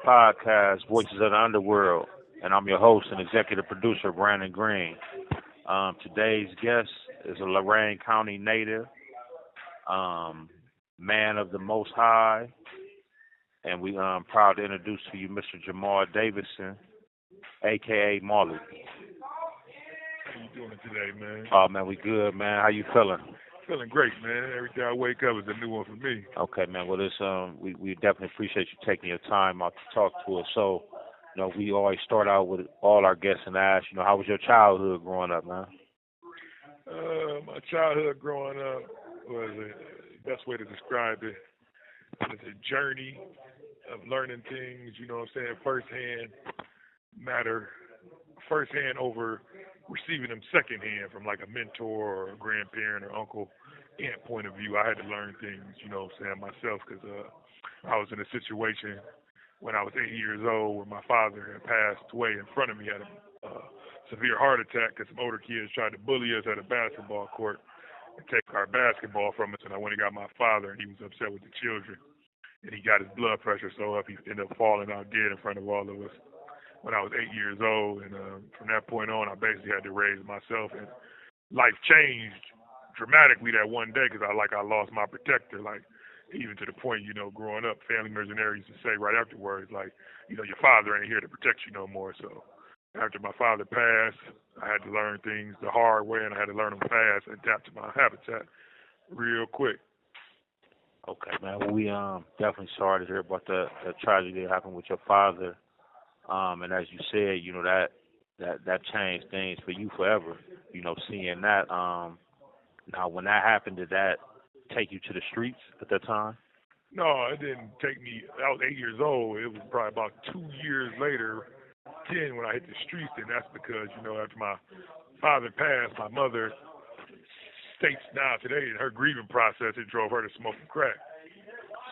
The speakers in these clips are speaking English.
podcast, Voices of the Underworld, and I'm your host and executive producer, Brandon Green. Today's guest is a Lorain County native, man of the Most High, and we proud to introduce to you Mr. Jamal Davison, a.k.a. Marley. How you doing today, man? Oh, man, we good, man. How you feeling? Feeling great, man. Every day I wake up is a new one for me. Okay, man. Well, we definitely appreciate you taking your time out to talk to us. So, we always start out with all our guests and ask, how was your childhood growing up, man? My childhood growing up was the best way to describe it. It was a journey of learning things, firsthand over receiving them secondhand from like a mentor or a grandparent or uncle, aunt point of view. I had to learn things, myself because I was in a situation when I was 8 years old where my father had passed away in front of me, had a severe heart attack because some older kids tried to bully us at a basketball court and take our basketball from us. And I went and got my father, and he was upset with the children. And he got his blood pressure so up, he ended up falling out dead in front of all of us when I was 8 years old. And from that point on, I basically had to raise myself. And life changed dramatically that one day because I lost my protector. Even to the point, growing up, family missionaries used to say right afterwards, your father ain't here to protect you no more. So after my father passed, I had to learn things the hard way, and I had to learn them fast and adapt to my habitat real quick. Okay, man. Well, we definitely sorry to hear about the tragedy that happened with your father. And as you said, that changed things for you forever. Seeing that. Now, when that happened, did that take you to the streets at that time? No, it didn't take me. I was 8 years old. It was probably about 2 years later, 10, when I hit the streets. And that's because, after my father passed, my mother states now today in her grieving process, it drove her to smoking crack.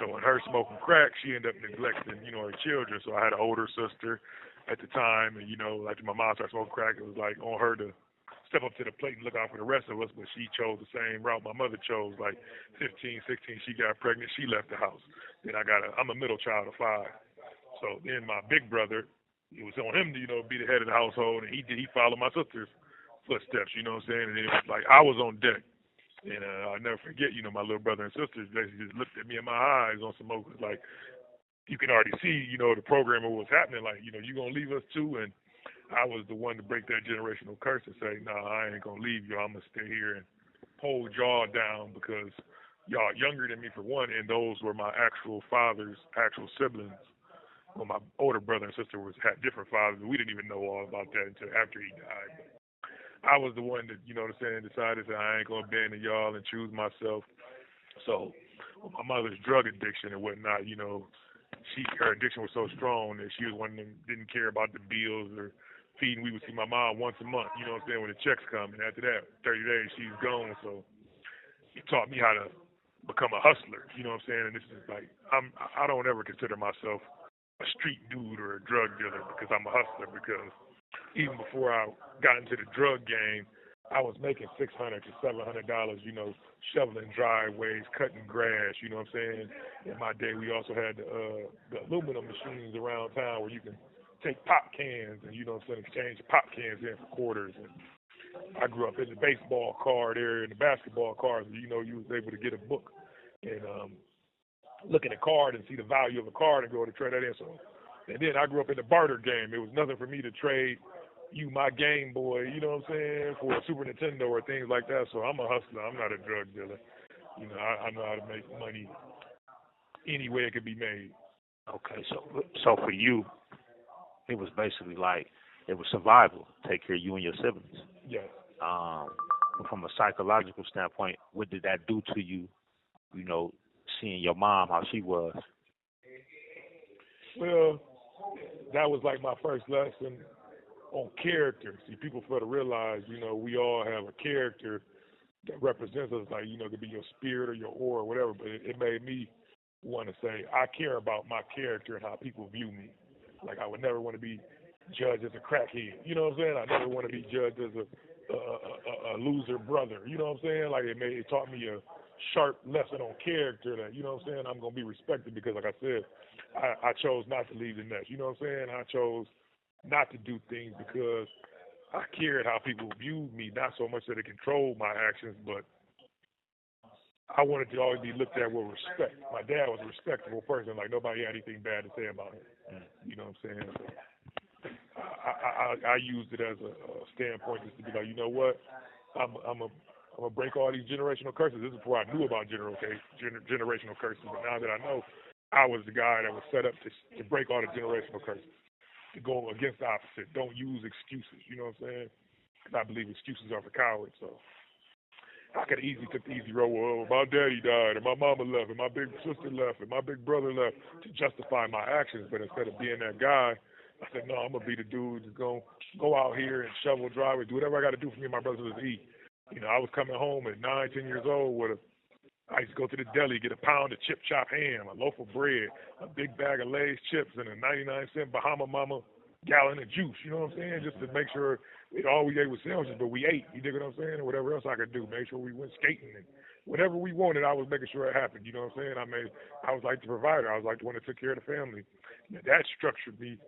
So in her smoking crack, she ended up neglecting, her children. So I had an older sister at the time, and, after my mom started smoking crack, it was like on her to step up to the plate and look out for the rest of us, but she chose the same route my mother chose. 15, 16, she got pregnant, she left the house. Then I'm a middle child of 5. So then my big brother, it was on him to, be the head of the household, and he followed my sister's footsteps, you know what I'm saying? And it was like I was on deck. And I'll never forget, my little brother and sisters basically just looked at me in my eyes on some more, like, you can already see, the program of what's happening. You going to leave us too? And I was the one to break that generational curse and say, nah, I ain't going to leave you. I'm going to stay here and hold y'all down because y'all younger than me for one, and those were my actual father's actual siblings. Well, my older brother and sister had different fathers. We didn't even know all about that until after he died. I was the one that, decided that I ain't going to abandon y'all and choose myself. So with my mother's drug addiction and whatnot, her addiction was so strong that she was one of them didn't care about the bills or feeding. We would see my mom once a month, when the checks come. And after that, 30 days, she's gone. So it taught me how to become a hustler, And this is I don't ever consider myself a street dude or a drug dealer because I'm a hustler, because even before I got into the drug game, I was making $600 to $700, shoveling driveways, cutting grass, In my day, we also had the aluminum machines around town where you can take pop cans and, exchange pop cans in for quarters. And I grew up in the baseball card area and the basketball cards. You was able to get a book and look at a card and see the value of a card and go to trade that in. So, and then I grew up in the barter game. It was nothing for me to trade you my Game Boy, for a Super Nintendo or things like that. So I'm a hustler. I'm not a drug dealer. I know how to make money any way it could be made. Okay, so for you, it was basically it was survival. Take care of you and your siblings. Yes. From a psychological standpoint, what did that do to you? Seeing your mom, how she was. Well, that was like my first lesson on character. See, people fail to realize, we all have a character that represents us, it could be your spirit or your aura or whatever, but it made me want to say, I care about my character and how people view me. I would never want to be judged as a crackhead. You know what I'm saying? I never want to be judged as a loser brother. You know what I'm saying? It taught me sharp lesson on character that, you know what I'm saying, I'm going to be respected because, like I said, I chose not to leave the nest. You know what I'm saying? I chose not to do things because I cared how people viewed me, not so much that it controlled my actions, but I wanted to always be looked at with respect. My dad was a respectable person. Like, nobody had anything bad to say about him. You know what I'm saying? So I used it as a standpoint just to be like, you know what? I'm gonna break all these generational curses. This is before I knew about generational curses, but now that I know, I was the guy that was set up to break all the generational curses, to go against the opposite. Don't use excuses. You know what I'm saying? Because I believe excuses are for cowards. So I could have easily took the easy road. Well, my daddy died, and my mama left, and my big sister left, and my big brother left to justify my actions. But instead of being that guy, I said, no, I'm gonna be the dude that's gonna go out here and shovel driveway, do whatever I got to do for me and my brothers to eat. You know, I was coming home at 9, 10 years old with I used to go to the deli, get a pound of chip chop ham, a loaf of bread, a big bag of Lay's chips, and a 99-cent Bahama Mama gallon of juice. You know what I'm saying? Just to make sure all we ate was sandwiches, but we ate. You dig what I'm saying? And whatever else I could do, make sure we went skating and whatever we wanted, I was making sure it happened. You know what I'm saying? I was like the provider. I was like the one that took care of the family. And that structured me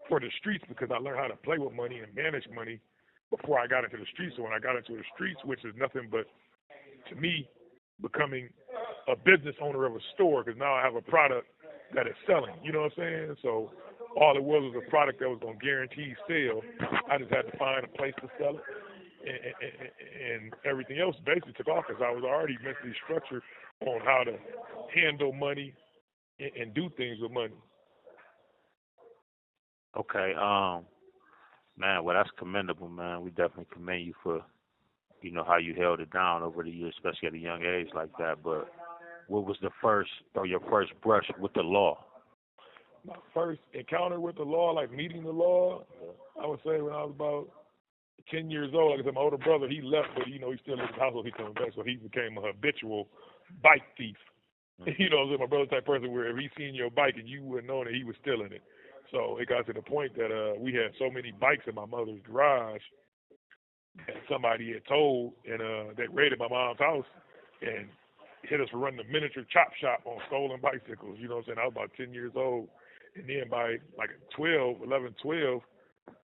for the streets because I learned how to play with money and manage money before I got into the streets. So when I got into the streets, which is nothing but, to me, becoming a business owner of a store, because now I have a product that is selling. You know what I'm saying? So all it was a product that was going to guarantee sale. I just had to find a place to sell it. And everything else basically took off because I was already mentally structured on how to handle money and do things with money. Okay, man, well, that's commendable, man. We definitely commend you for, you know, how you held it down over the years, especially at a young age like that. But what was your first brush with the law? My first encounter with the law, like meeting the law, I would say when I was about 10 years old. Like I said, my older brother, he left, but, you know, he still in his household. He coming back, so he became a habitual bike thief. You know, my brother type person where if he seen your bike and you wouldn't know that he was stealing it. So it got to the point that we had so many bikes in my mother's garage that somebody had told, and they raided my mom's house and hit us for running a miniature chop shop on stolen bicycles. You know what I'm saying? I was about 10 years old. And then by like 12,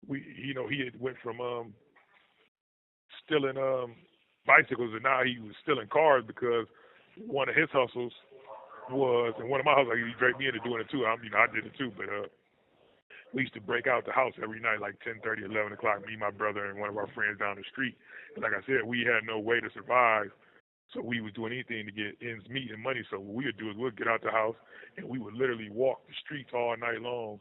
he had went from stealing bicycles, and now he was stealing cars because one of his hustles was, and one of my hustles, he dragged me into doing it too. I did it too, but we used to break out the house every night, like 10:30, 11 o'clock, me, my brother, and one of our friends down the street. And like I said, we had no way to survive, so we was doing anything to get ends meet and money. So what we would do is we'd get out the house, and we would literally walk the streets all night long,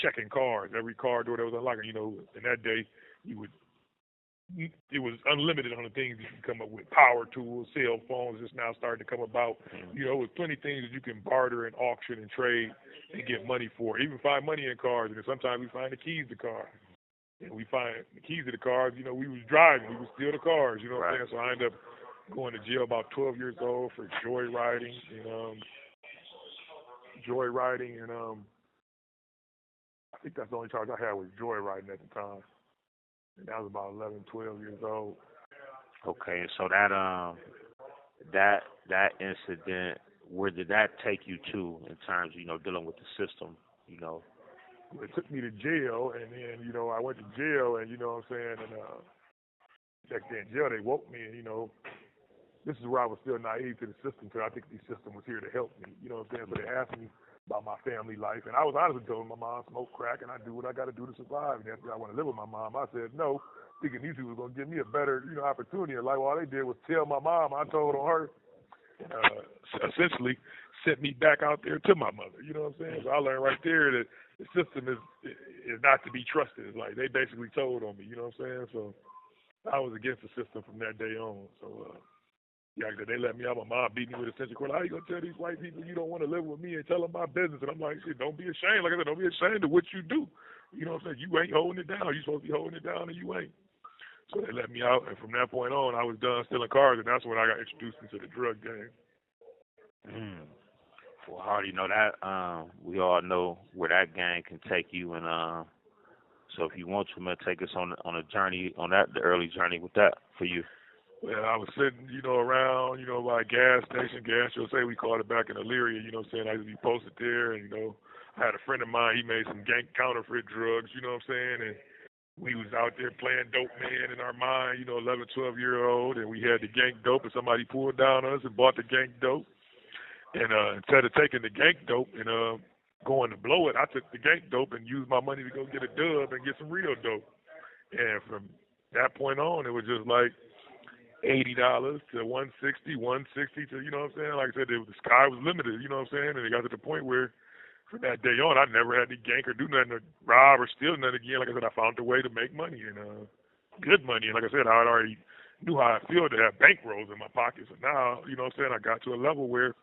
checking cars, every car door that was unlocked. You know, in that day, it was unlimited on the things you can come up with. Power tools, cell phones just now starting to come about. You know, with plenty of things that you can barter and auction and trade and get money for. Even find money in cars, and sometimes we find the keys to cars. And we find the keys to the cars, you know, we was driving, we would steal the cars, you know what I'm saying? So I ended up going to jail about 12 years old for joyriding and I think that's the only charge I had was joyriding at the time. And that was about 11, 12 years old. Okay, and so that incident, where did that take you to in terms of, you know, dealing with the system, you know? It took me to jail, and then, you know, I went to jail, and, you know what I'm saying, and next day in jail, they woke me, and, you know, this is where I was still naive to the system, because I think the system was here to help me, you know what I'm saying? So they asked me about my family life, and I was honest with them. My mom smoked crack, and I do what I got to do to survive, and that's why I want to live with my mom. I said no, thinking these people were going to give me a better, you know, opportunity in life. All they did was tell my mom I told on her, essentially sent me back out there to my mother, you know what I'm saying? So I learned right there that the system is not to be trusted. It's like they basically told on me, you know what I'm saying? So I was against the system from that day on. So yeah, they let me out. My mom beat me with a century cord. How you gonna tell these white people you don't want to live with me and tell them my business? And I'm like, shit, don't be ashamed. Like I said, don't be ashamed of what you do. You know what I'm saying? You ain't holding it down. You supposed to be holding it down, and you ain't. So they let me out, and from that point on, I was done stealing cars, and that's when I got introduced into the drug game. Well, I already know that. We all know where that gang can take you, and so if you want to, man, take us on a journey, on the early journey with that for you. Well, I was sitting, around, by a gas station, you'll say we called it back in Elyria, saying? I used to be posted there, and, I had a friend of mine, he made some gank counterfeit drugs, and we was out there playing dope man in our mind, 11, 12-year-old, and we had the gank dope, and somebody pulled down us and bought the gank dope. And instead of taking the gank dope and going to blow it, I took the gank dope and used my money to go get a dub and get some real dope. And from that point on, it was just like $80 to 160, 160 to, Like I said, the sky was limited, And it got to the point where from that day on, I never had to gank or do nothing to rob or steal nothing again. Like I said, I found a way to make money and good money. And like I said, I had already knew how I feel to have bankrolls in my pockets. And now, I got to a level where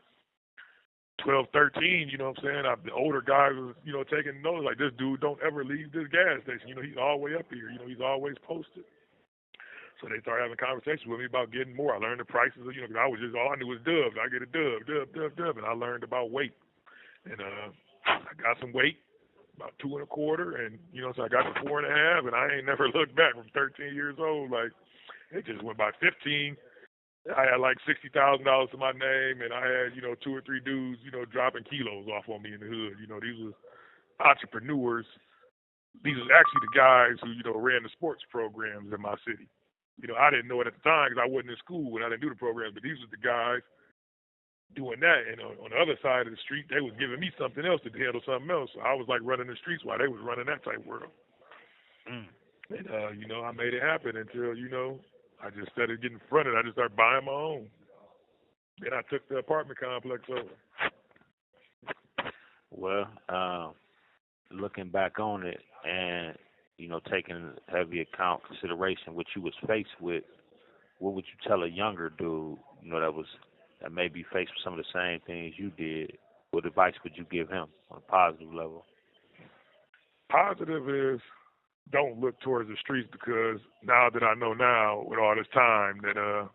12, 13, the older guys was, taking notes like, this dude don't ever leave this gas station. He's all the way up here. He's always posted. So they started having conversations with me about getting more. I learned the prices, because I was just, all I knew was dubs. I get a dub. And I learned about weight. And I got some weight, about 2 1/4, and, so I got to 4 1/2, and I ain't never looked back from 13 years old. Like, it just went by 15. I had like $60,000 to my name, and I had, 2 or 3 dudes, dropping kilos off on me in the hood. These was entrepreneurs. These was actually the guys who, ran the sports programs in my city. I didn't know it at the time because I wasn't in school and I didn't do the programs, but these were the guys doing that. And on the other side of the street, they was giving me something else to handle something else. So I was like running the streets while they was running that type world. And, I made it happen until, I just started getting fronted. I just started buying my own. Then I took the apartment complex over. Well, looking back on it and, taking heavy account consideration what you was faced with, what would you tell a younger dude, that may be faced with some of the same things you did? What advice would you give him on a positive level? Positive is don't look towards the streets, because now that I know now with all this time that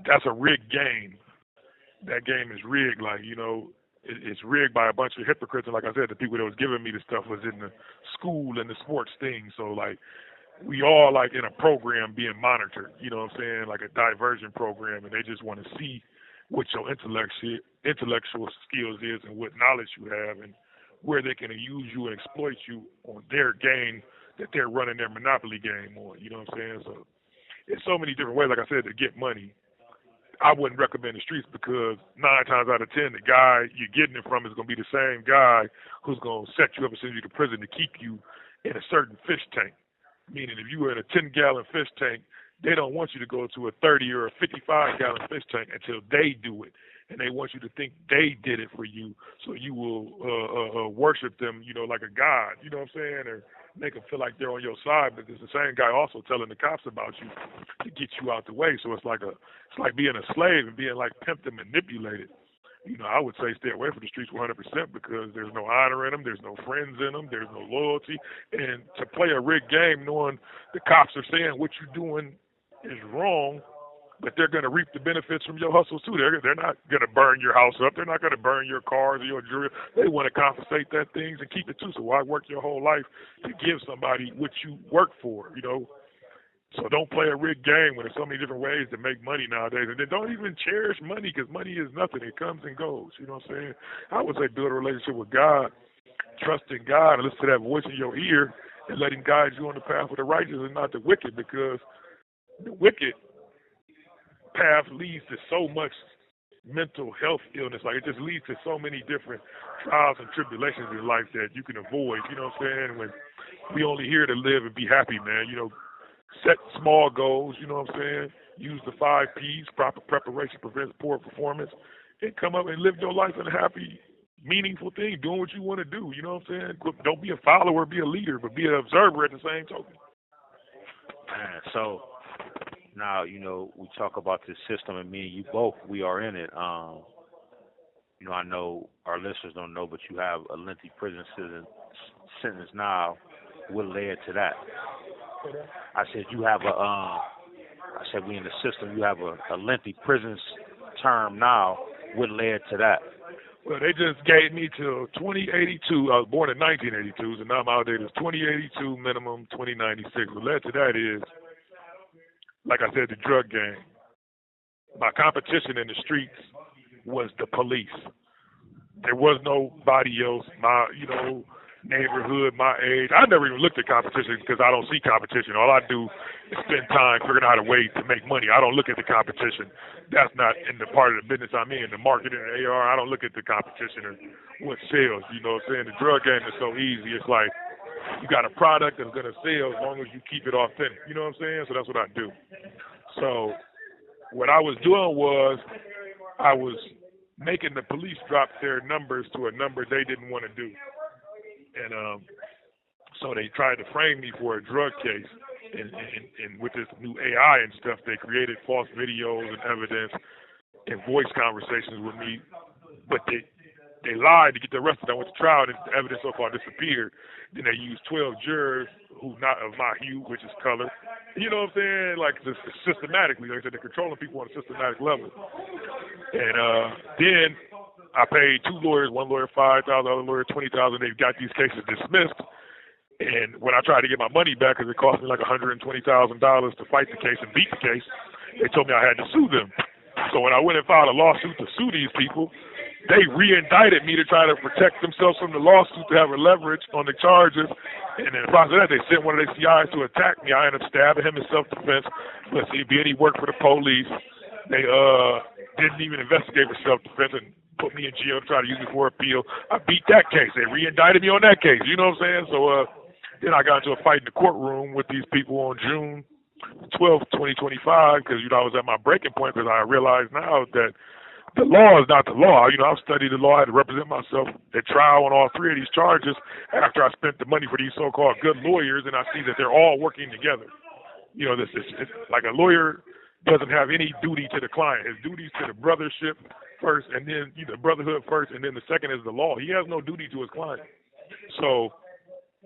that's a rigged game. That game is rigged. Like, it's rigged by a bunch of hypocrites. And like I said, the people that was giving me the stuff was in the school and the sports thing. So like, we all like in a program being monitored, like a diversion program, and they just want to see what your intellectual skills is and what knowledge you have and where they can use you and exploit you on their game that they're running their monopoly game on, So it's so many different ways, like I said, to get money. I wouldn't recommend the streets because 9 times out of 10, the guy you're getting it from is going to be the same guy who's going to set you up and send you to prison to keep you in a certain fish tank. Meaning if you were in a 10-gallon fish tank, they don't want you to go to a 30 or a 55-gallon fish tank until they do it. And they want you to think they did it for you, so you will worship them, like a god, or make them feel like they're on your side. But it's the same guy also telling the cops about you to get you out the way. So it's like being a slave and being like pimped and manipulated. I would say stay away from the streets 100% because there's no honor in them, there's no friends in them, there's no loyalty. And to play a rigged game knowing the cops are saying what you're doing is wrong, but they're going to reap the benefits from your hustles too. They're not going to burn your house up. They're not going to burn your cars or your jewelry. They want to compensate that things and keep it too. So why work your whole life to give somebody what you work for, So don't play a rigged game when there's so many different ways to make money nowadays. And then don't even cherish money because money is nothing. It comes and goes. You know what I'm saying? I would say build a relationship with God, trust in God, and listen to that voice in your ear and let him guide you on the path of the righteous and not the wicked, because the wicked path leads to so much mental health illness. Like, it just leads to so many different trials and tribulations in life that you can avoid. You know what I'm saying? When we only here to live and be happy, man. Set small goals, you know what I'm saying? Use the 5 P's, proper preparation prevents poor performance, and come up and live your life in a happy, meaningful thing, doing what you want to do, you know what I'm saying? Don't be a follower, be a leader, but be an observer at the same token. Man, so now, we talk about this system, and me and you both, we are in it. I know our listeners don't know, but you have a lengthy prison sentence now. What led to that? I said you have we in the system, you have a lengthy prison term now. What led to that? Well, they just gave me till 2082. I was born in 1982, so now I'm outdated. It's 2082 minimum, 2096. What led to that is like I said, the drug gang. My competition in the streets was the police. There was nobody else. My, neighborhood, my age. I never even looked at competition because I don't see competition. All I do is spend time figuring out a way to make money. I don't look at the competition. That's not in the part of the business I'm in, the marketing and AR. I don't look at the competition or what sells. You know what I'm saying? The drug game is so easy. It's like you got a product that's going to sell as long as you keep it authentic. You know what I'm saying? So that's what I do. So what I was doing was I was making the police drop their numbers to a number they didn't want to do. And so they tried to frame me for a drug case. And with this new AI and stuff, they created false videos and evidence and voice conversations with me. But they lied to get the arrested. I went to trial, and the evidence so far disappeared. Then they used 12 jurors who not of my hue, which is color. You know what I'm saying? Like, just systematically. Like I said, they're controlling people on a systematic level. And then I paid 2 lawyers, one lawyer $5,000, other lawyer $20,000. They got these cases dismissed. And when I tried to get my money back, because it cost me like $120,000 to fight the case and beat the case, they told me I had to sue them. So when I went and filed a lawsuit to sue these people, they re-indicted me to try to protect themselves from the lawsuit, to have a leverage on the charges. And in the process of that, they sent one of their CIs to attack me. I ended up stabbing him in self-defense. But see, being he worked for the police, they didn't even investigate for self-defense and put me in jail to try to use me for appeal. I beat that case. They re-indicted me on that case. You know what I'm saying? So then I got into a fight in the courtroom with these people on June 12th, 2025, because, I was at my breaking point, because I realized now that the law is not the law. I've studied the law. I had to represent myself at trial on all 3 of these charges after I spent the money for these so-called good lawyers, and I see that they're all working together. This is like a lawyer doesn't have any duty to the client. His duty is to the brothership first, and then the brotherhood first, and then the second is the law. He has no duty to his client. So,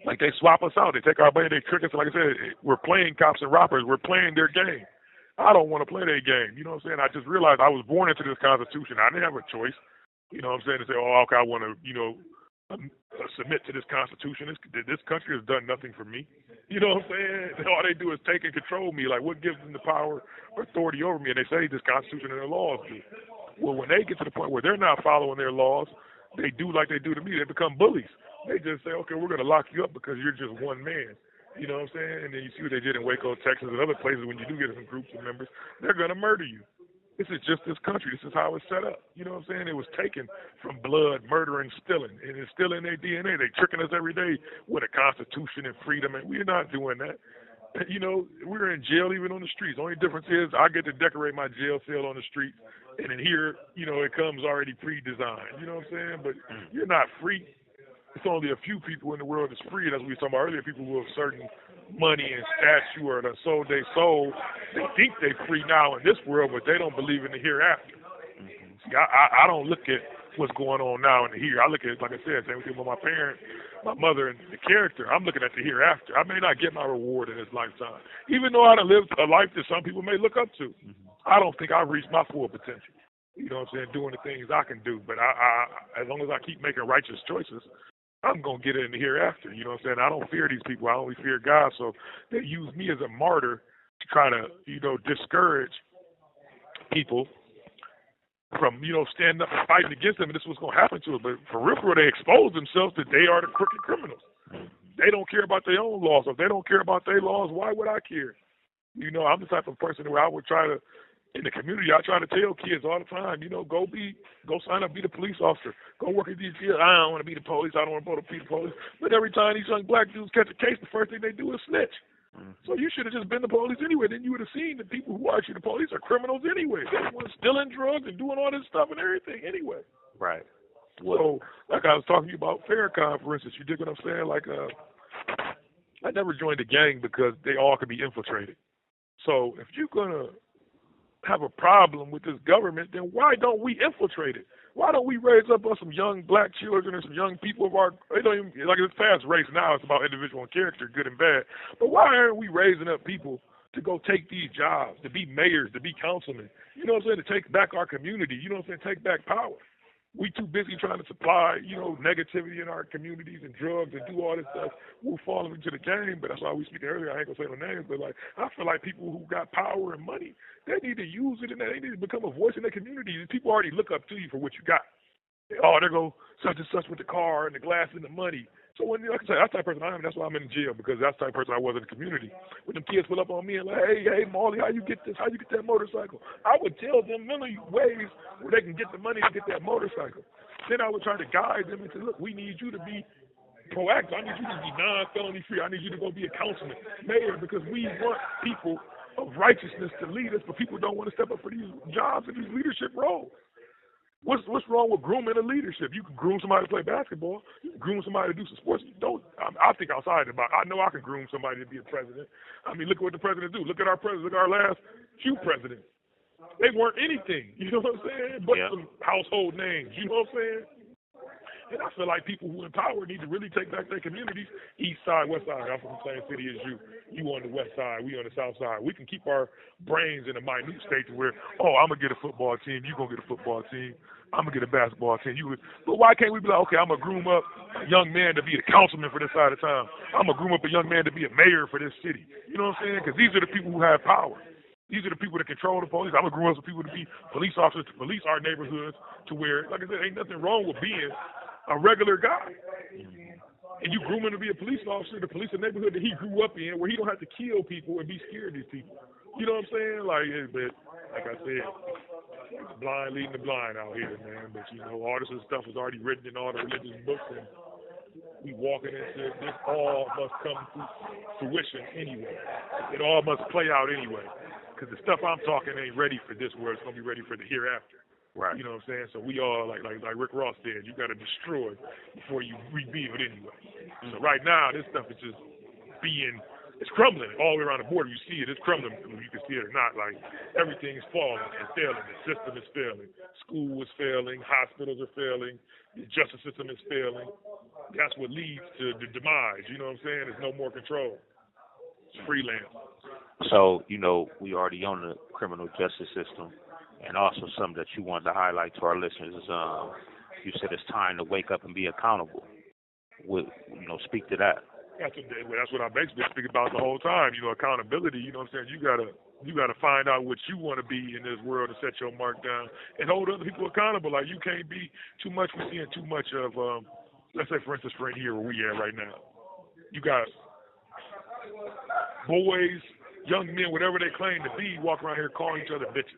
like, they swap us out. They take our money. They trick us. Like I said, we're playing cops and robbers. We're playing their game. I don't want to play their game. You know what I'm saying? I just realized I was born into this Constitution. I didn't have a choice. You know what I'm saying? To say, oh, okay, I want to, submit to this Constitution. This country has done nothing for me. You know what I'm saying? All they do is take and control me. Like, what gives them the power or authority over me? And they say this Constitution and their laws do. Well, when they get to the point where they're not following their laws, they do like they do to me. They become bullies. They just say, okay, we're going to lock you up because you're just one man. You know what I'm saying? And then you see what they did in Waco, Texas, and other places. When you do get some groups of members, they're going to murder you. This is just this country. This is how it's set up. You know what I'm saying? It was taken from blood, murder, and stealing. And it's still in their DNA. They're tricking us every day with a Constitution and freedom, and we're not doing that. We're in jail even on the streets. The only difference is I get to decorate my jail cell on the street, and in here, it comes already pre-designed. You know what I'm saying? But you're not free. It's only a few people in the world that's free. And as we were talking about earlier, people with certain money and stature or the soul they sold, they think they're free now in this world, but they don't believe in the hereafter. See, I don't look at what's going on now in the here. I look at, like I said, same thing with my parents, my mother, and the character. I'm looking at the hereafter. I may not get my reward in this lifetime, even though I done lived a life that some people may look up to. I don't think I've reached my full potential. You know what I'm saying? Doing the things I can do. But I as long as I keep making righteous choices, I'm going to get it in the hereafter. You know what I'm saying? I don't fear these people. I only fear God. So they use me as a martyr to try to, discourage people from, standing up and fighting against them. And this is what's going to happen to them. But for real, they expose themselves that they are the crooked criminals. They don't care about their own laws. If they don't care about their laws, why would I care? I'm the type of person where I would try to, in the community, I try to tell kids all the time, go sign up, be the police officer, go work at these kids. I don't want to be the police. I don't want to be the police. But every time these young black dudes catch a case, the first thing they do is snitch. So you should have just been the police anyway. Then you would have seen the people who are actually the police are criminals anyway. They're the ones stealing drugs and doing all this stuff and everything anyway. Right. So, like I was talking to you about Farrakhan, for instance, you dig what I'm saying? Like, I never joined a gang because they all could be infiltrated. So if you're going to have a problem with this government, then why don't we infiltrate it? Why don't we raise up some young black children and some young people of our, they don't even, like it's past race now, it's about individual and character, good and bad. But why aren't we raising up people to go take these jobs, to be mayors, to be councilmen, you know what I'm saying, to take back our community, you know what I'm saying, take back power? We too busy trying to supply, negativity in our communities and drugs and do all this stuff. We're falling into the game, but that's why we speak earlier. I ain't gonna say no names, but like I feel like people who got power and money, they need to use it and they need to become a voice in their community. People already look up to you for what you got. Oh, there go such and such with the car and the glass and the money. So when, like I said, that's the type of person I am. That's why I'm in jail, because that's the type of person I was in the community. When them kids pull up on me and like, hey, Marley, how you get this? How you get that motorcycle? I would tell them many ways where they can get the money to get that motorcycle. Then I would try to guide them and say, look, we need you to be proactive. I need you to be non-felony free. I need you to go be a councilman, mayor, because we want people of righteousness to lead us, but people don't want to step up for these jobs and these leadership roles. What's wrong with grooming a leadership? You can groom somebody to play basketball. You can groom somebody to do some sports. You don't. I think outside about. I know I can groom somebody to be a president. I mean, look at what the president do. Look at our president. Look at our last few presidents. They weren't anything. You know what I'm saying? But some household names. You know what I'm saying? And I feel like people who in power need to really take back their communities. East side, west side. I'm from the same city as you. You on the west side, we on the south side. We can keep our brains in a minute state to where, I'm going to get a football team, you going to get a football team, I'm going to get a basketball team. But why can't we be like, okay, I'm going to groom up a young man to be a councilman for this side of town. I'm going to groom up a young man to be a mayor for this city. You know what I'm saying? Because these are the people who have power. These are the people that control the police. I'm going to groom up some people to be police officers, to police our neighborhoods, to where, like I said, ain't nothing wrong with being a regular guy. And you groom him to be a police officer to police a neighborhood that he grew up in, where he don't have to kill people and be scared of these people. You know what I'm saying? But like I said, blind leading the blind out here, man. But all this stuff is already written in all the religious books, and we walking into this. All must come to fruition anyway. It all must play out anyway. Because the stuff I'm talking ain't ready for this world. It's gonna be ready for the hereafter. Right. You know what I'm saying? So we all, like Rick Ross said, you got to destroy before you rebuild anyway. So right now, this stuff is just it's crumbling all the way around the border. You see it, it's crumbling, whether you can see it or not. Like, everything's falling and failing. The system is failing. School is failing. Hospitals are failing. The justice system is failing. That's what leads to the demise. You know what I'm saying? There's no more control. It's freelance. So, we already on the criminal justice system. And also something that you wanted to highlight to our listeners is you said it's time to wake up and be accountable. Speak to that. That's what I basically speak about the whole time. Accountability. You know what I'm saying? You gotta find out what you want to be in this world and set your mark down and hold other people accountable. Like, you can't be too much. We're seeing too much of, let's say, for instance, right here where we at right now. You got boys, young men, whatever they claim to be, walk around here calling each other bitches.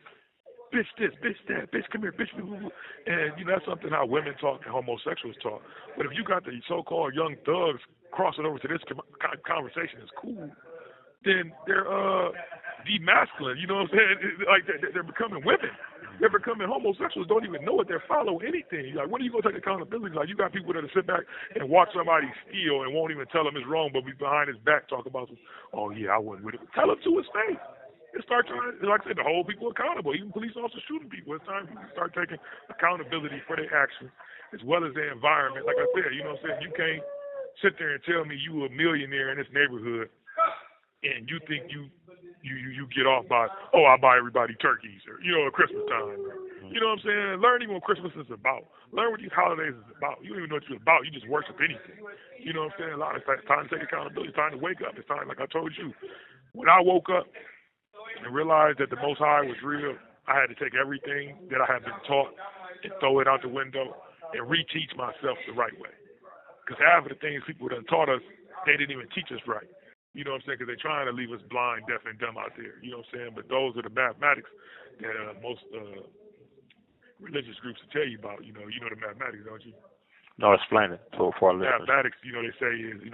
Bitch this, bitch that, bitch come here, bitch blah, blah, blah. And that's something how women talk and homosexuals talk. But if you got the so-called young thugs crossing over to this conversation is cool, then they're demasculine. You know what I'm saying? Like, they're becoming women. They're becoming homosexuals. Don't even know it. They're follow anything. Like, when are you gonna take accountability? Like, you got people that sit back and watch somebody steal and won't even tell him it's wrong, but be behind his back talk about, I wasn't with it. Tell him to his face. And start trying, like I said, to hold people accountable. Even police officers shooting people. It's time people start taking accountability for their actions as well as their environment. Like I said, you know what I'm saying? You can't sit there and tell me you a millionaire in this neighborhood and you think you get off by, I buy everybody turkeys or, at Christmas time. You know what I'm saying? Learn even what Christmas is about. Learn what these holidays is about. You don't even know what you're about. You just worship anything. You know what I'm saying? A lot of times, it's time to take accountability. It's time to wake up. It's time, like I told you, when I woke up and realized that the Most High was real, I had to take everything that I had been taught and throw it out the window and reteach myself the right way. Because half of the things people done taught us, they didn't even teach us right. You know what I'm saying? Because they're trying to leave us blind, deaf, and dumb out there. You know what I'm saying? But those are the mathematics that most religious groups will tell you about. You know the mathematics, don't you? No, explain it for our listeners. Mathematics, they say is, 100%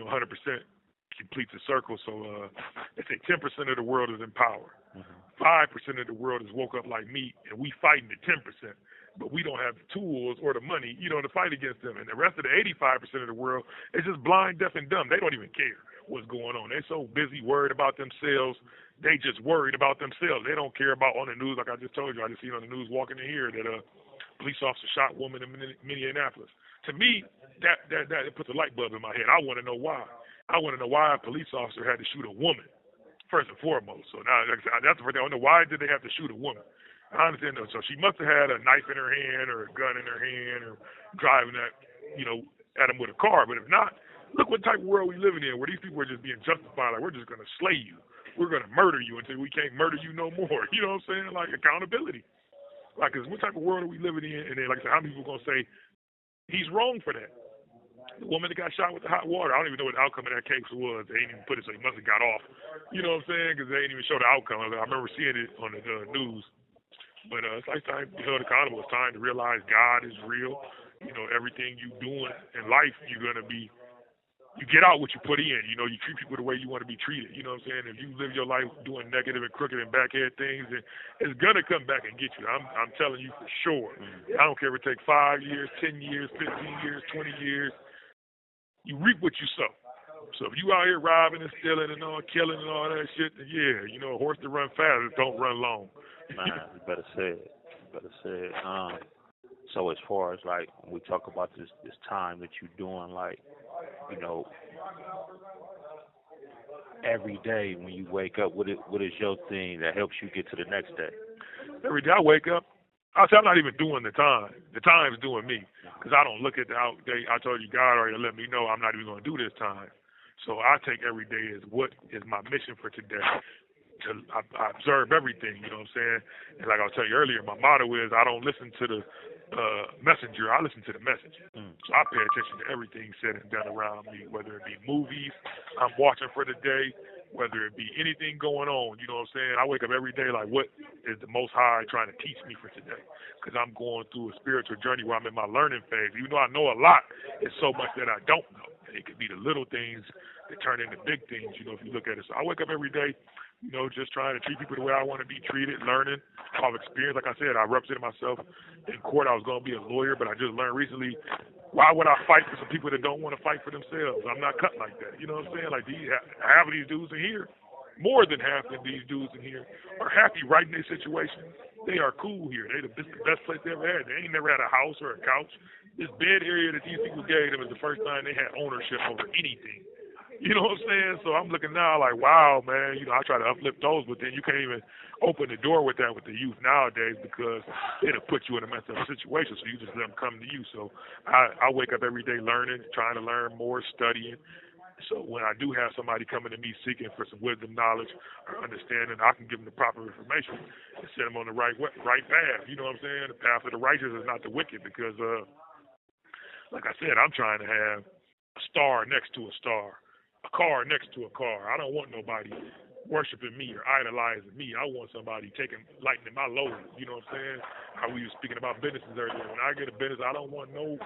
completes a circle. So they say 10% of the world is in power. 5% of the world is woke up like me, and we fighting the 10%. But we don't have the tools or the money, to fight against them. And the rest of the 85% of the world is just blind, deaf, and dumb. They don't even care what's going on. They're so busy worried about themselves. They just worried about themselves. They don't care about on the news, like I just told you. I just seen on the news walking in here that a police officer shot a woman in Minneapolis. To me, that it puts a light bulb in my head. I want to know why. I want to know why a police officer had to shoot a woman, first and foremost. So now, that's the first thing. I want to know, why did they have to shoot a woman? I understand though. So she must have had a knife in her hand or a gun in her hand or driving at, at him with a car. But if not, look what type of world we living in where these people are just being justified. Like, we're just going to slay you. We're going to murder you until we can't murder you no more. You know what I'm saying? Like, accountability. Like, 'cause what type of world are we living in? And then, like I said, how many people going to say he's wrong for that? The woman that got shot with the hot water, I don't even know what the outcome of that case was. They ain't even put it, so he must have got off. You know what I'm saying? Because they ain't even show the outcome of it. I remember seeing it on the news. But it's like time to be held accountable. It's time to realize God is real. Everything you doing in life, you're going to be, you get out what you put in. You treat people the way you want to be treated. You know what I'm saying? If you live your life doing negative and crooked and backhead things, then it's going to come back and get you. I'm telling you for sure. I don't care if it takes 5 years, 10 years, 15 years, 20 years. You reap what you sow. So if you out here robbing and stealing and all, killing and all that shit, then yeah, a horse to run fast don't run long. Man, you better say it. So as far as like when we talk about this time that you're doing, like, every day when you wake up, what is your thing that helps you get to the next day? Every day I wake up, I'll say I'm not even doing the time. The time's doing me, because I don't look at the outday. I told you God already let me know I'm not even going to do this time. So I take every day as what is my mission for today. I observe everything, you know what I'm saying? And like I was telling you earlier, my motto is I don't listen to the messenger, I listen to the message. So I pay attention to everything said and done around me, whether it be movies I'm watching for the day, whether it be anything going on, you know what I'm saying? I wake up every day like, what is the Most High trying to teach me for today? Because I'm going through a spiritual journey where I'm in my learning phase. Even though I know a lot, it's so much that I don't know. It could be the little things that turn into big things, if you look at it. So I wake up every day, just trying to treat people the way I want to be treated, learning off experience. Like I said, I represented myself in court. I was going to be a lawyer, but I just learned recently, why would I fight for some people that don't want to fight for themselves? I'm not cut like that. You know what I'm saying? Like, half of these dudes in here, more than half of these dudes in here, are happy right in their situation. They are cool here. They the best place they ever had. They ain't never had a house or a couch. This bed area that these people gave them is the first time they had ownership over anything. You know what I'm saying? So I'm looking now like, wow, man, I try to uplift those, but then you can't even open the door with that with the youth nowadays, because it'll put you in a messed up situation, so you just let them come to you. So I wake up every day learning, trying to learn more, studying. So when I do have somebody coming to me seeking for some wisdom, knowledge, or understanding, I can give them the proper information and set them on the right path. You know what I'm saying? The path of the righteous is not the wicked, because, like I said, I'm trying to have a star next to a star, a car next to a car. I don't want nobody worshiping me or idolizing me. I want somebody lightening my load. You know what I'm saying? How we were speaking about businesses earlier. When I get a business, I don't want no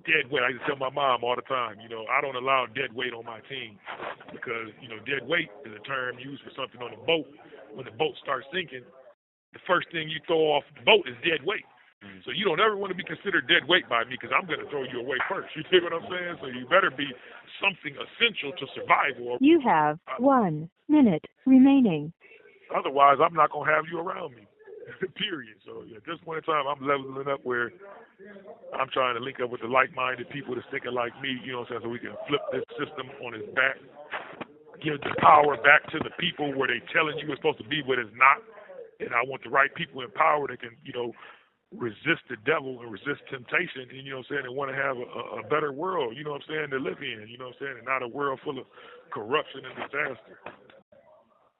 dead weight. I used to tell my mom all the time, I don't allow dead weight on my team, because, dead weight is a term used for something on a boat. When the boat starts sinking, the first thing you throw off the boat is dead weight. So you don't ever want to be considered dead weight by me, because I'm going to throw you away first. You see what I'm saying? So you better be something essential to survival. You have 1 minute remaining. Otherwise, I'm not going to have you around me. Period. So at this point in time, I'm leveling up where I'm trying to link up with the like-minded people that's thinking like me, you know what I'm saying, so we can flip this system on its back, give the power back to the people where they telling you it's supposed to be, but it's not. And I want the right people in power that can, resist the devil and resist temptation, and, and want to have a better world, to live in, and not a world full of corruption and disaster.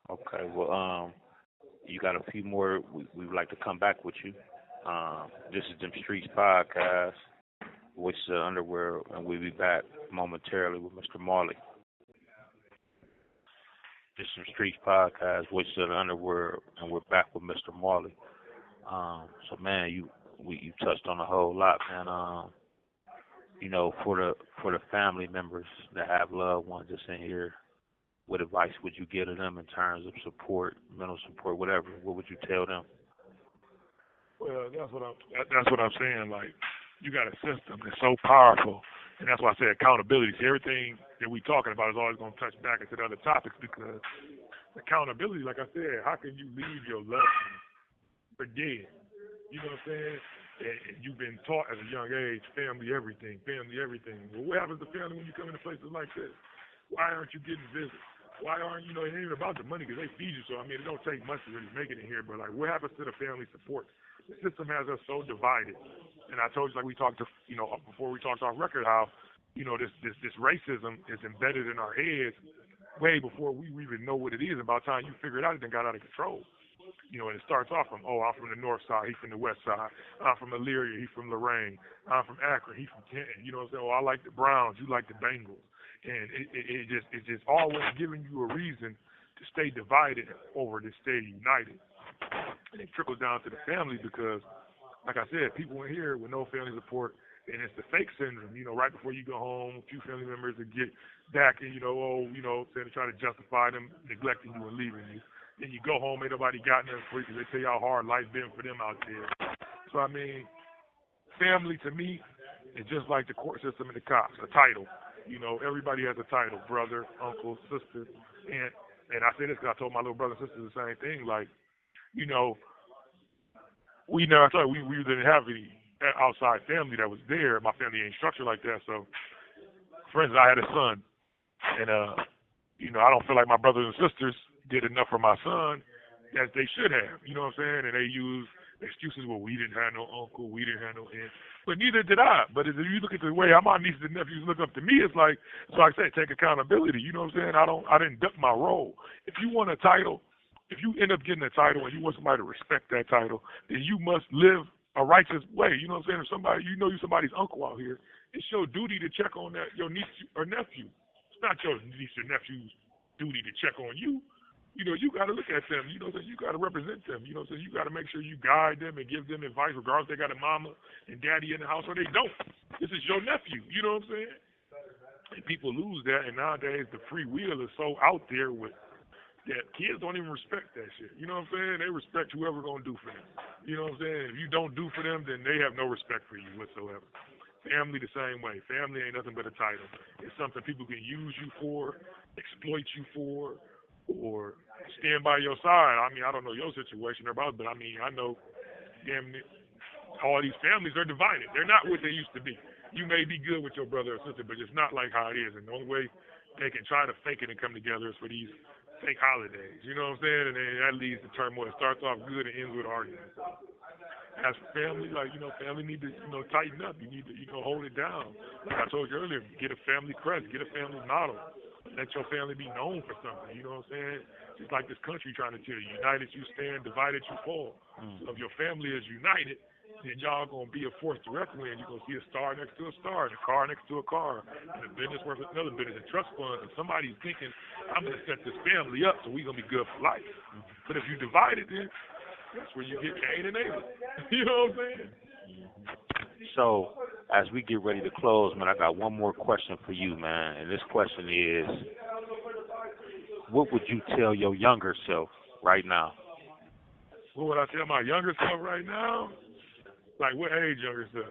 Okay, well, you got a few more. We would like to come back with you. This is the Streetz podcast, which is the Underworld, and we'll be back momentarily with Mr. Marley. This is the Streetz podcast, which is the Underworld, and we're back with Mr. Marley. So man, you touched on a whole lot, man. For the family members that have loved ones that's in here, what advice would you give to them in terms of support, mental support, whatever? What would you tell them? Well, that's what I'm saying. Like, you got a system that's so powerful, and that's why I say accountability. See, everything that we talking about is always going to touch back into the other topics, because accountability, like I said, how can you leave your loved ones for dead? You know what I'm saying? And you've been taught at a young age, family everything. Well, what happens to family when you come into places like this? Why aren't you getting visits? why aren't, you know, it ain't even about the money because they feed you. So, I mean, it don't take much to really make it in here. But, like, what happens to the family support? The system has us so divided. And I told you, like we talked to, you know, before we talked off record, how, you know, this racism is embedded in our heads way before we even know what it is. And by the time you figure it out, it then got out of control. You know, and it starts off from, oh, I'm from the north side, he's from the west side. I'm from Elyria, he's from Lorraine. I'm from Akron, he's from Canton. You know what I'm saying? Oh, I like the Browns, you like the Bengals. And it's just always giving you a reason to stay divided over to stay united. And it trickles down to the family because, like I said, people in here with no family support, and it's the fake syndrome. You know, right before you go home, a few family members will get back and, you know, oh, you know, saying to try to justify them neglecting you and leaving you. Then you go home, ain't nobody got nothing for you because they tell you how hard life been for them out there. So, I mean, family to me is just like the court system and the cops, a title. You know, everybody has a title, brother, uncle, sister. And I say this because I told my little brother and sister the same thing. Like, you know, we never, I told you, we didn't have any outside family that was there. My family ain't structured like that. So, for instance, I had a son. And, you know, I don't feel like my brothers and sisters did enough for my son as they should have. You know what I'm saying? And they use excuses, well, we didn't have no uncle, we didn't have no aunt. But neither did I. But if you look at the way how my nieces and nephews look up to me, it's like, so I said, take accountability. You know what I'm saying? I didn't duck my role. If you want a title, if you end up getting a title and you want somebody to respect that title, then you must live a righteous way. You know what I'm saying? If somebody, you know, you're somebody's uncle out here, it's your duty to check on that your niece or nephew. It's not your niece or nephew's duty to check on you. You know, you got to look at them. You know, so you got to represent them. You know, so you got to make sure you guide them and give them advice, regardless if they got a mama and daddy in the house or they don't. This is your nephew. You know what I'm saying? And people lose that, and nowadays the free will is so out there with that kids don't even respect that shit. You know what I'm saying? They respect whoever gonna do for them. You know what I'm saying? If you don't do for them, then they have no respect for you whatsoever. Family the same way. Family ain't nothing but a title. It's something people can use you for, exploit you for, or stand by your side. I mean, I don't know your situation about, but I mean, I know damn all these families are divided. They're not what they used to be. You may be good with your brother or sister, but it's not like how it is. And the only way they can try to fake it and come together is for these fake holidays. You know what I'm saying? And then that leads to turmoil. It starts off good and ends with arguments. As for family, like, you know, family need to, you know, tighten up. You need to, you know, hold it down. Like I told you earlier, get a family crest, get a family model. Let your family be known for something. You know what I'm saying? Just like this country trying to tell you, united you stand, divided you fall. So if your family is united, then y'all gonna be a force to reckon with. You're gonna see a star next to a star, and a car next to a car, and a business worth another business, and trust funds. And somebody's thinking, I'm gonna set this family up so we're gonna be good for life. But if you divide it, then that's where you get Cain and Abel. You know what I'm saying? So, as we get ready to close, man, I got one more question for you, man. And this question is, what would you tell your younger self right now? What would I tell my younger self right now? Like, what age younger self?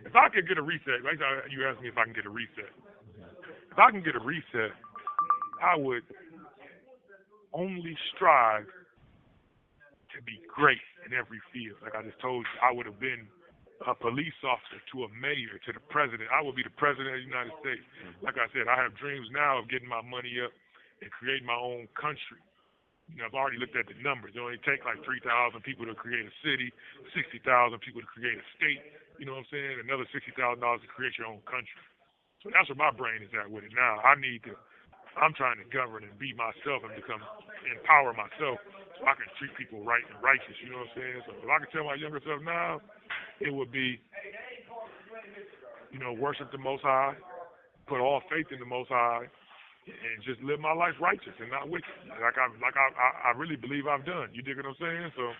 If I could get a reset, like you asked me if I can get a reset. If I can get a reset, I would only strive to be great in every field. Like I just told you, I would have been a police officer to a mayor to the president. I would be the president of the United States. Like I said, I have dreams now of getting my money up and creating my own country. You know, I've already looked at the numbers. It only take like 3,000 people to create a city, 60,000 people to create a state. You know what I'm saying? Another $60,000 to create your own country. So that's where my brain is at with it now. I'm trying to govern and be myself and empower myself so I can treat people right and righteous. You know what I'm saying? So if I could tell my younger self now, it would be, you know, worship the Most High, put all faith in the Most High, and just live my life righteous and not wicked, like I really believe I've done. You dig what I'm saying? So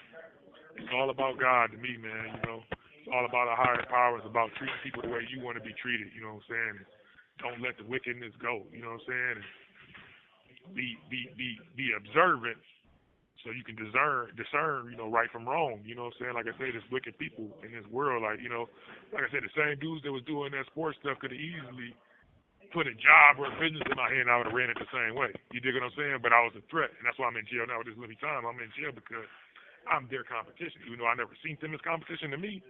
it's all about God to me, man. You know, it's all about a higher power. It's about treating people the way you want to be treated. You know what I'm saying? And don't let the wickedness go. You know what I'm saying? And be observant, so you can discern, you know, right from wrong. You know what I'm saying? Like I say, there's wicked people in this world. Like, you know, like I said, the same dudes that was doing that sports stuff could have easily put a job or a business in my hand. I would have ran it the same way. You dig what I'm saying? But I was a threat, and that's why I'm in jail now with this living time. I'm in jail because I'm their competition. Even though I never seen them as competition to me,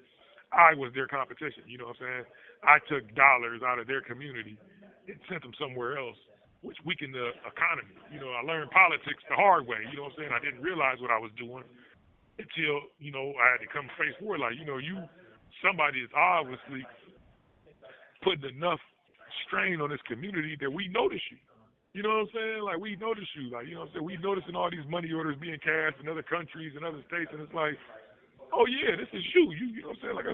I was their competition. You know what I'm saying? I took dollars out of their community and sent them somewhere else which weakened the economy. You know, I learned politics the hard way. You know what I'm saying? I didn't realize what I was doing until, you know, I had to come face forward. Like, you know, somebody is obviously putting enough strain on this community that we notice you. You know what I'm saying? Like, we notice you. Like, you know what I'm saying? We noticing all these money orders being cashed in other countries and other states, and it's like, oh, yeah, this is you. You know what I'm saying? Like,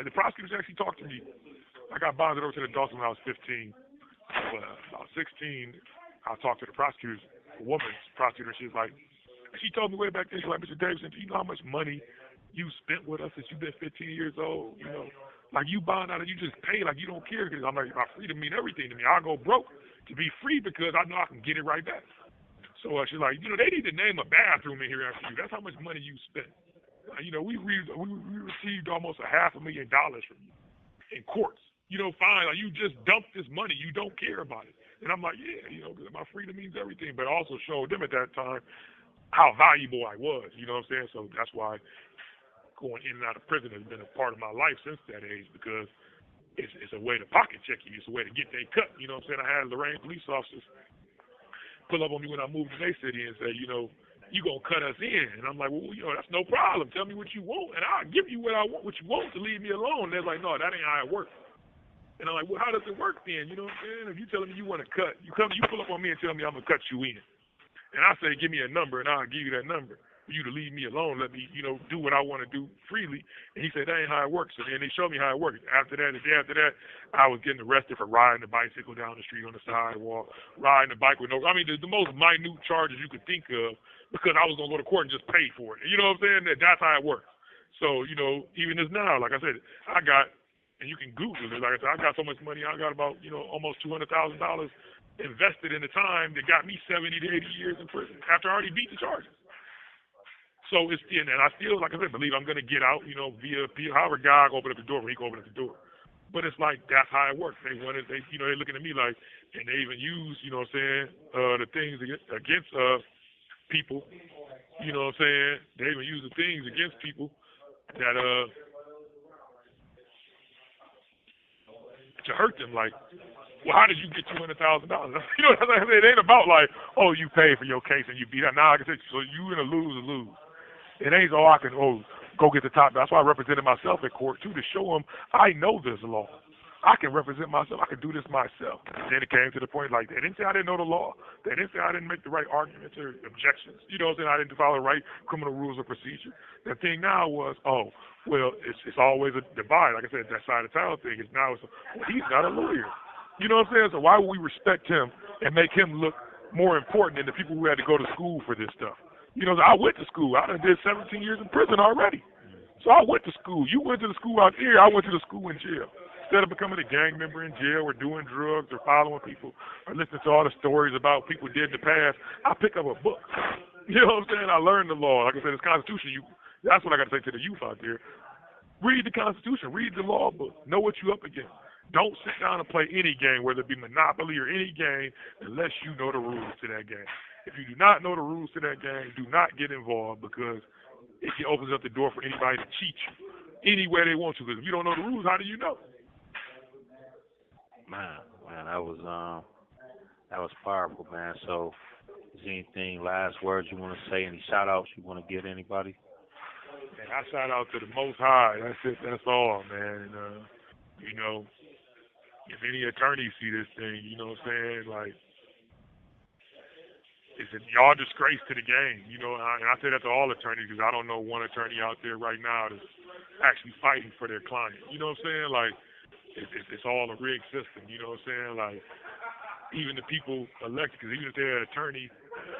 the prosecutors actually talked to me. I got bonded over to the Dawson when I was 15. About 16, I talked to the prosecutors, a woman's prosecutor. She was like, she told me way back then, she's like, Mr. Davison, do you know how much money you spent with us since you've been 15 years old? You know, like you bond out and you just pay like you don't care. Because I'm like, my freedom mean everything to me. I'll go broke to be free because I know I can get it right back. So she's like, you know, they need to name a bathroom in here after you. That's how much money you spent. You know, we received almost $500,000 from you in courts. You know, fine, like you just dumped this money. You don't care about it. And I'm like, yeah, you know, my freedom means everything. But I also showed them at that time how valuable I was. You know what I'm saying? So that's why going in and out of prison has been a part of my life since that age, because it's a way to pocket check you. It's a way to get their cut. You know what I'm saying? I had Lorraine police officers pull up on me when I moved to their city and say, you know, you gonna cut us in. And I'm like, well, you know, that's no problem. Tell me what you want, and I'll give you what I want, what you want to leave me alone. And they're like, no, that ain't how it works. And I'm like, well, how does it work then? You know what I'm saying? If you telling me you want to cut, you pull up on me and tell me I'm gonna cut you in. And I say, give me a number, and I'll give you that number for you to leave me alone. Let me, you know, do what I want to do freely. And he said, that ain't how it works. So then they showed me how it works. After that, the day after that, I was getting arrested for riding the bicycle down the street on the sidewalk, riding the bike with no, I mean, the most minute charges you could think of, because I was going to go to court and just pay for it. You know what I'm saying? That's how it works. So, you know, even as now, like I said, I got, and you can Google it, like I said, I got so much money, I got about, you know, almost $200,000 invested in the time that got me 70 to 80 years in prison after I already beat the charges. So it's, and I still, like I said, believe I'm going to get out, you know, via however God open up the door, he can open up the door. But it's like, that's how it works. They wanted, you know, they're looking at me like, and they even use, you know what I'm saying, the things against people, you know what I'm saying, they even use the things against people that, to hurt them, like, well, how did you get $200,000? You know what I'm saying? It ain't about like, oh, you paid for your case and you beat out. Now, like I said, so you in a lose. It ain't so I can, go get the top. That's why I represented myself in court, too, to show them I know this law. I can represent myself. I can do this myself. And then it came to the point, like, they didn't say I didn't know the law. They didn't say I didn't make the right arguments or objections. You know what I'm saying? I didn't follow the right criminal rules or procedure. The thing now was, well, it's always a divide. Like I said, that side of town thing is now, well, he's not a lawyer. You know what I'm saying? So why would we respect him and make him look more important than the people who had to go to school for this stuff? You know, I went to school. I done did 17 years in prison already. So I went to school. You went to the school out here. I went to the school in jail. Instead of becoming a gang member in jail or doing drugs or following people or listening to all the stories about people did in the past, I pick up a book. You know what I'm saying? I learned the law. Like I said, it's Constitution. That's what I got to say to the youth out there. Read the Constitution. Read the law book. Know what you're up against. Don't sit down and play any game, whether it be Monopoly or any game, unless you know the rules to that game. If you do not know the rules to that game, do not get involved, because it opens up the door for anybody to cheat you any way they want to. Because if you don't know the rules, how do you know? Man, that was powerful, man. So, is there anything, last words you want to say? Any shout outs you want to give to anybody? Man, I shout out to the Most High. That's it. That's all, man. And, you know, if any attorneys see this thing, you know what I'm saying, like, it's y'all disgrace to the game, you know, and I say that to all attorneys, because I don't know one attorney out there right now that's actually fighting for their client. You know what I'm saying? Like, it's all a rigged system, you know what I'm saying? Like, even the people elected, because even if they're an attorney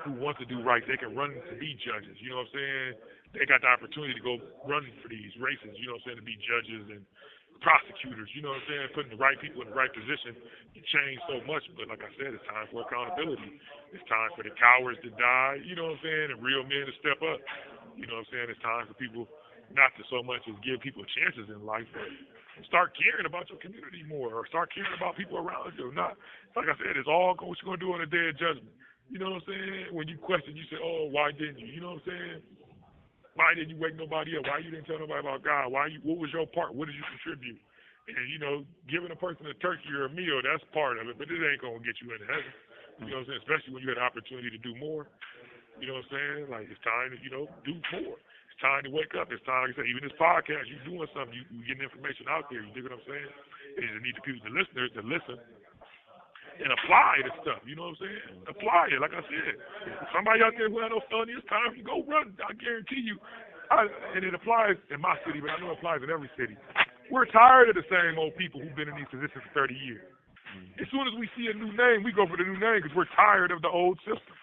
who wants to do right, they can run to be judges, you know what I'm saying? They got the opportunity to go run for these races, you know what I'm saying, to be judges and prosecutors, you know what I'm saying, putting the right people in the right position. It changed so much, but like I said, it's time for accountability. It's time for the cowards to die, you know what I'm saying, and real men to step up. You know what I'm saying? It's time for people not to so much as give people chances in life, but start caring about your community more, or start caring about people around you. Not, like I said, it's all what you're going to do on the day of judgment. You know what I'm saying? When you question, you say, oh, why didn't you? You know what I'm saying? Why didn't you wake nobody up? Why you didn't tell nobody about God? What was your part? What did you contribute? And, you know, giving a person a turkey or a meal, that's part of it, but it ain't going to get you into heaven. You know what I'm saying? Especially when you had an opportunity to do more. You know what I'm saying? Like, it's time to, do more. It's time to wake up. It's time, like I said, even this podcast, you're doing something. You getting information out there. You dig what I'm saying? And you need the people, the listeners, to listen and apply this stuff. You know what I'm saying? Apply it. Like I said, somebody out there who had no felony, it's time to go run. I guarantee you. And it applies in my city, but I know it applies in every city. We're tired of the same old people who've been in these positions for 30 years. As soon as we see a new name, we go for the new name because we're tired of the old system.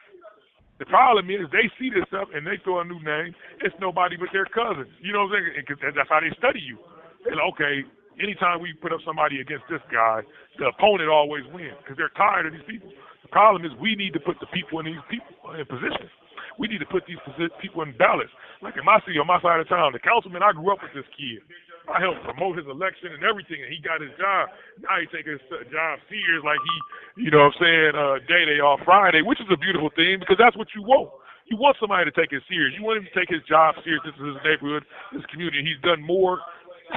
The problem is they see this stuff and they throw a new name. It's nobody but their cousins. You know what I'm saying? Because that's how they study you. They're like, okay, anytime we put up somebody against this guy, the opponent always wins because they're tired of these people. The problem is we need to put the people in these people in positions. We need to put these people in balance. Like in my city, on my side of town, the councilman, I grew up with this kid. I helped promote his election and everything, and he got his job. Now he taking his job serious like he, day off Friday, which is a beautiful thing because that's what you want. You want somebody to take it serious. You want him to take his job serious. This is his neighborhood, his community. He's done more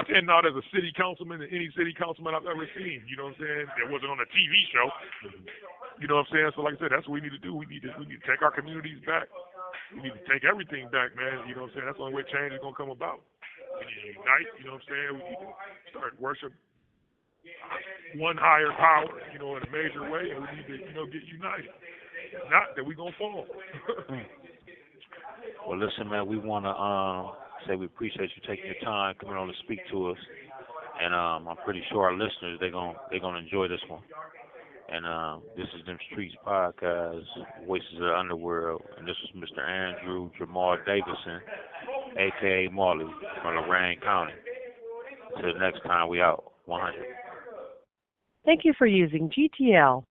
standing out as a city councilman than any city councilman I've ever seen. You know what I'm saying? It wasn't on a TV show. You know what I'm saying? So like I said, that's what we need to do. We need to take our communities back. We need to take everything back, man. You know what I'm saying? That's the only way change is going to come about. We need to unite, you know what I'm saying? We need to start worship one higher power, in a major way, and we need to, get united. Not that we're going to fall. Well, listen, man, we want to say we appreciate you taking your time, coming on to speak to us. And I'm pretty sure our listeners, they're gonna enjoy this one. And this is them Streetz podcast, Voices of the Underworld, and this is Mr. Andrew Jamal Davison, a.k.a. Marley, from Lorain County. Until next time, we out. 100. Thank you for using GTL.